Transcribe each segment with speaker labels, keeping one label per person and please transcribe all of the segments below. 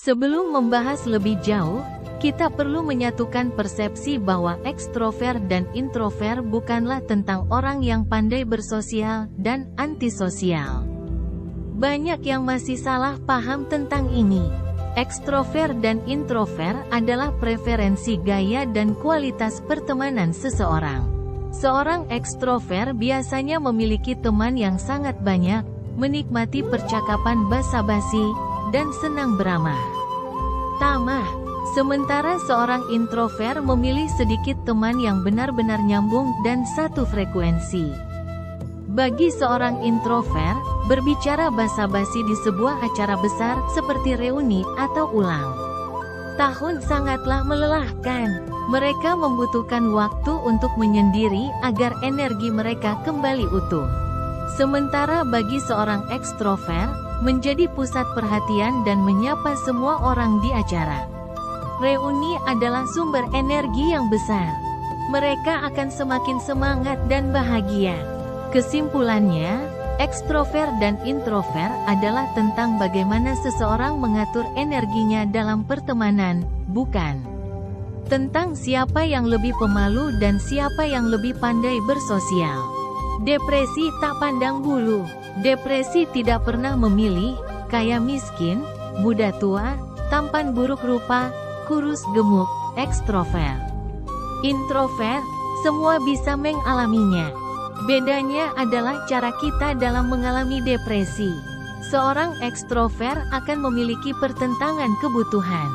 Speaker 1: Sebelum membahas lebih jauh, kita perlu menyatukan persepsi bahwa ekstrovert dan introvert bukanlah tentang orang yang pandai bersosial dan antisosial. Banyak yang masih salah paham tentang ini. Ekstrovert dan introvert adalah preferensi gaya dan kualitas pertemanan seseorang. Seorang ekstrovert biasanya memiliki teman yang sangat banyak, menikmati percakapan basa-basi, dan senang beramah tamah. Sementara seorang introvert memilih sedikit teman yang benar-benar nyambung dan satu frekuensi. Bagi seorang introvert, berbicara basa-basi di sebuah acara besar seperti reuni atau ulang tahun sangatlah melelahkan. Mereka membutuhkan waktu untuk menyendiri agar energi mereka kembali utuh. Sementara bagi seorang ekstrovert, menjadi pusat perhatian dan menyapa semua orang di acara reuni adalah sumber energi yang besar. Mereka akan semakin semangat dan bahagia. Kesimpulannya, ekstrovert dan introvert adalah tentang bagaimana seseorang mengatur energinya dalam pertemanan, bukan tentang siapa yang lebih pemalu dan siapa yang lebih pandai bersosial. Depresi tak pandang bulu. Depresi tidak pernah memilih, kaya miskin, muda tua, tampan buruk rupa, kurus gemuk, ekstrovert. Introvert, semua bisa mengalaminya. Bedanya adalah cara kita dalam mengalami depresi. Seorang ekstrovert akan memiliki pertentangan kebutuhan.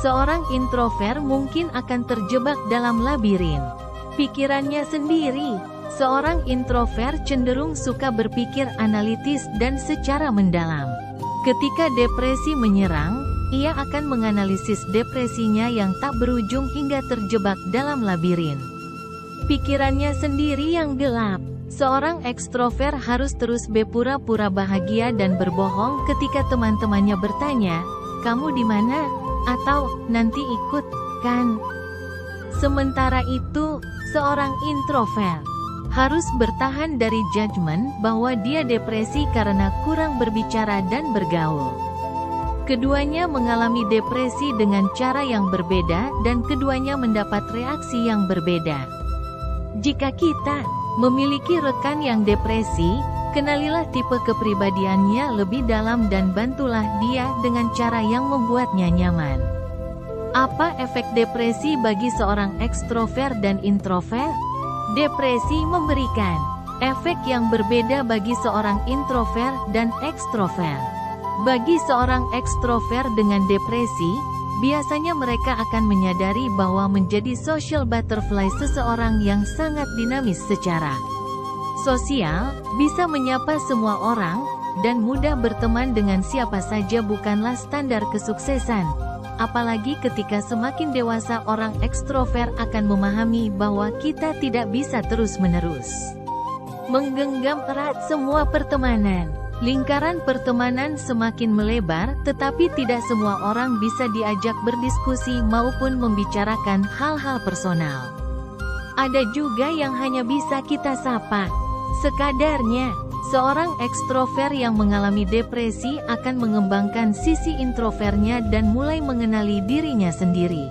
Speaker 1: Seorang introvert mungkin akan terjebak dalam labirin pikirannya sendiri. Seorang introvert cenderung suka berpikir analitis dan secara mendalam. Ketika depresi menyerang, ia akan menganalisis depresinya yang tak berujung hingga terjebak dalam labirin pikirannya sendiri yang gelap. Seorang ekstrovert harus terus berpura-pura bahagia dan berbohong ketika teman-temannya bertanya, "Kamu di mana?" atau "Nanti ikut, kan?" Sementara itu, seorang introvert harus bertahan dari judgement bahwa dia depresi karena kurang berbicara dan bergaul. Keduanya mengalami depresi dengan cara yang berbeda dan keduanya mendapat reaksi yang berbeda. Jika kita memiliki rekan yang depresi, kenalilah tipe kepribadiannya lebih dalam dan bantulah dia dengan cara yang membuatnya nyaman. Apa efek depresi bagi seorang ekstrovert dan introvert? Depresi memberikan efek yang berbeda bagi seorang introvert dan ekstrovert. Bagi seorang ekstrovert dengan depresi, biasanya mereka akan menyadari bahwa menjadi social butterfly seseorang yang sangat dinamis secara sosial, bisa menyapa semua orang, dan mudah berteman dengan siapa saja bukanlah standar kesuksesan. Apalagi ketika semakin dewasa orang ekstrovert akan memahami bahwa kita tidak bisa terus-menerus menggenggam erat semua pertemanan. Lingkaran pertemanan semakin melebar, tetapi tidak semua orang bisa diajak berdiskusi maupun membicarakan hal-hal personal. Ada juga yang hanya bisa kita sapa sekadarnya. Seorang ekstrovert yang mengalami depresi akan mengembangkan sisi introvertnya dan mulai mengenali dirinya sendiri.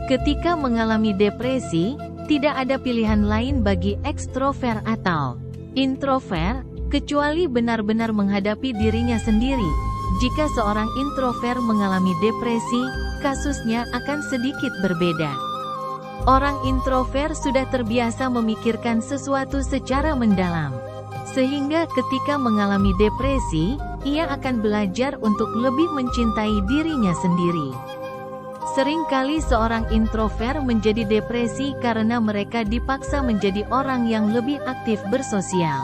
Speaker 1: Ketika mengalami depresi, tidak ada pilihan lain bagi ekstrovert atau introvert, kecuali benar-benar menghadapi dirinya sendiri. Jika seorang introvert mengalami depresi, kasusnya akan sedikit berbeda. Orang introvert sudah terbiasa memikirkan sesuatu secara mendalam. Sehingga ketika mengalami depresi, ia akan belajar untuk lebih mencintai dirinya sendiri. Seringkali seorang introvert menjadi depresi karena mereka dipaksa menjadi orang yang lebih aktif bersosial,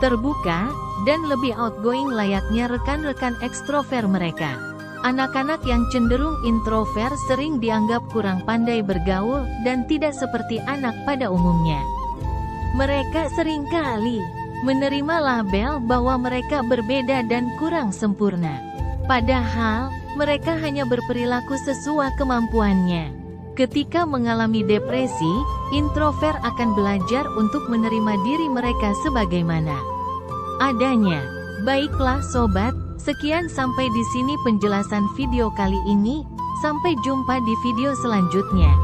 Speaker 1: terbuka, dan lebih outgoing layaknya rekan-rekan ekstrovert mereka. Anak-anak yang cenderung introvert sering dianggap kurang pandai bergaul dan tidak seperti anak pada umumnya. Mereka seringkali menerima label bahwa mereka berbeda dan kurang sempurna. Padahal, mereka hanya berperilaku sesuai kemampuannya. Ketika mengalami depresi, introvert akan belajar untuk menerima diri mereka sebagaimana adanya. Baiklah sobat, Sekian sampai di sini penjelasan video kali ini. Sampai jumpa di video selanjutnya.